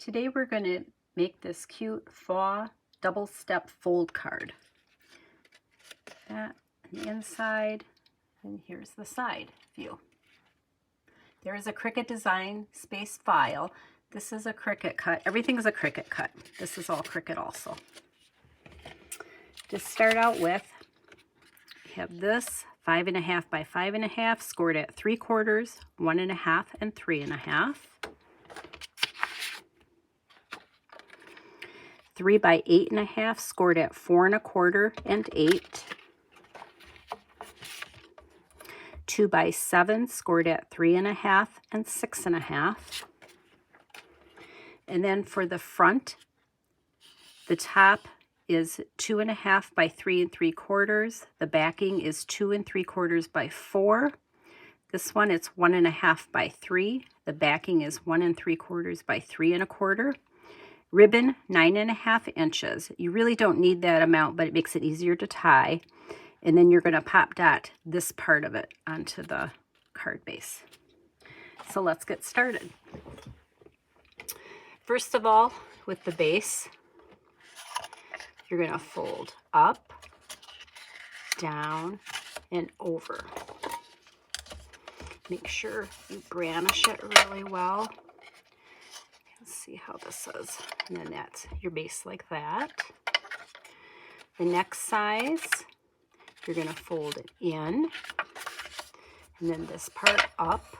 Today we're going to make this cute Faux double step fold card. That on the inside, and here's the side view. There is a Cricut design space file. This is a Cricut cut. Everything is a Cricut cut. This is all Cricut also. To start out with, we have this 5.5 by 5.5 scored at 3/4, 1.5, and 3.5. 3 by 8.5 scored at 4.25 and 8. 2 by 7 scored at 3.5 and 6.5. And then for the front, the top is 2.5 by 3 3/4. The backing is 2 3/4 by 4. This one, it's 1.5 by 3. The backing is 1 3/4 by 3 1/4. Ribbon, 9.5 inches. You really don't need that amount, but it makes it easier to tie. And then you're going to pop dot this part of it onto the card base. So let's get started. First of all, with the base, you're going to fold up, down, and over. Make sure you garnish it really well. Let's see how this is. And then that's your base like that. The next size, you're going to fold it in, and then this part up.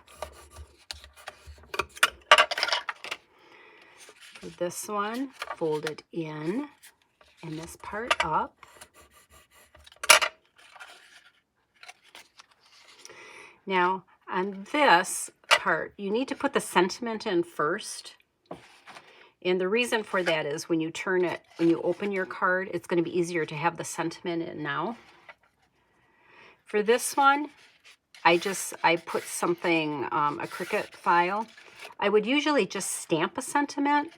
For this one, fold it in, and this part up. Now, on this part, you need to put the sentiment in first. And the reason for that is when you turn it, when you open your card, it's going to be easier to have the sentiment in now. For this one, I put something, a Cricut file. I would usually just stamp a sentiment,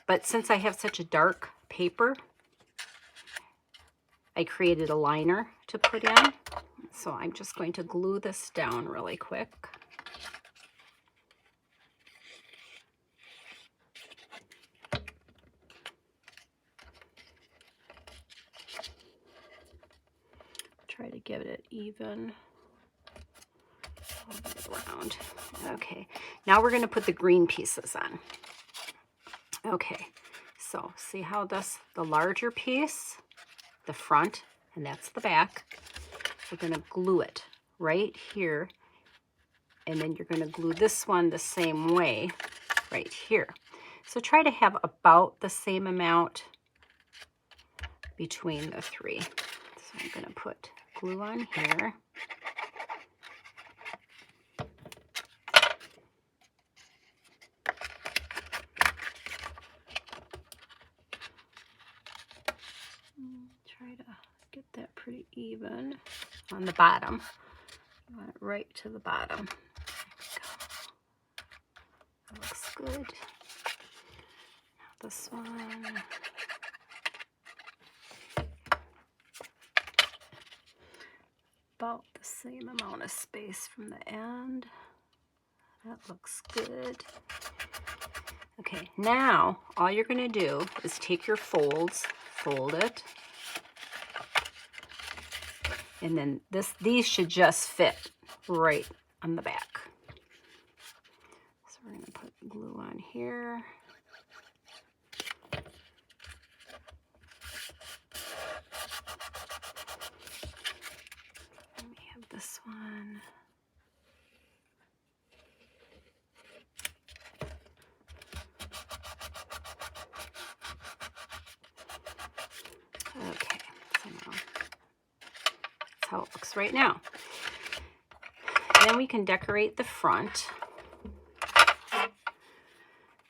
but since I have such a dark paper, I created a liner to put in. So I'm just going to glue this down really quick. Try to get it even all the way around. Okay, now we're going to put the green pieces on. Okay, so see how this, the larger piece, the front, and that's the back, we're going to glue it right here, and then you're going to glue this one the same way right here. So try to have about the same amount between the three. So I'm going to put glue on here. Try to get that pretty even on the bottom. You want it right to the bottom. There we go. That looks good. Now this one. About the same amount of space from the end. That looks good. Okay, now all you're going to do is take your folds, fold it, and then these should just fit right on the back. So we're going to put glue on here. This one. Okay, so now that's how it looks right now. And then we can decorate the front.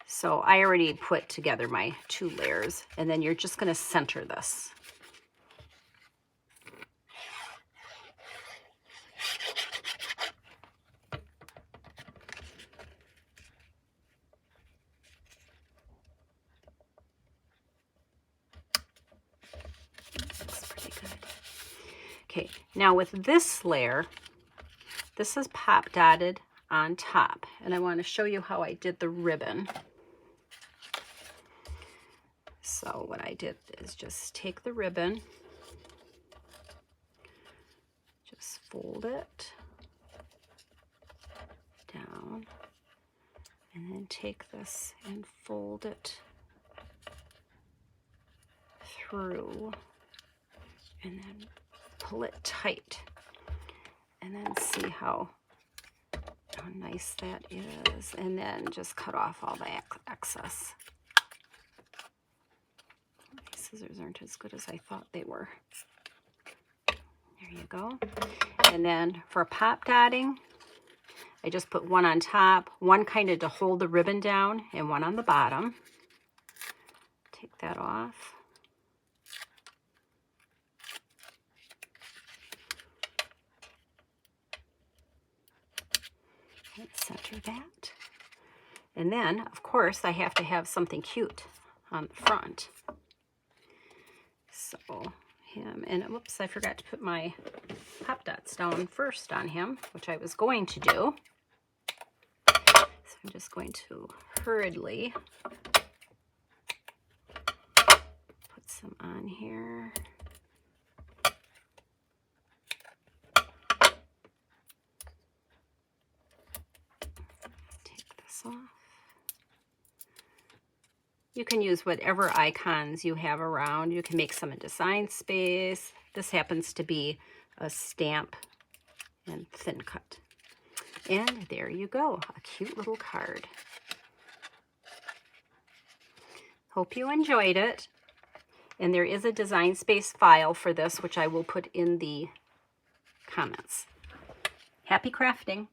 So I already put together my 2 layers, and then you're just going to center this. Okay, now with this layer, this is pop dotted on top, and I want to show you how I did the ribbon. So what I did is just take the ribbon, just fold it down, and then take this and fold it through, and then pull it tight, and then see how nice that is, and then just cut off all the excess. These scissors aren't as good as I thought they were. There you go. And then for pop dotting, I just put one on top, one kind of to hold the ribbon down, and one on the bottom. Take that off. And center that. And then, of course, I have to have something cute on the front. So him, and whoops, I forgot to put my pop dots down first on him, which I was going to do. So I'm just going to hurriedly put some on here. Take this off. You can use whatever icons you have around. You can make some in Design Space. This happens to be a stamp and thin cut. And there you go, a cute little card. Hope you enjoyed it. And there is a Design Space file for this, which I will put in the comments. Happy crafting!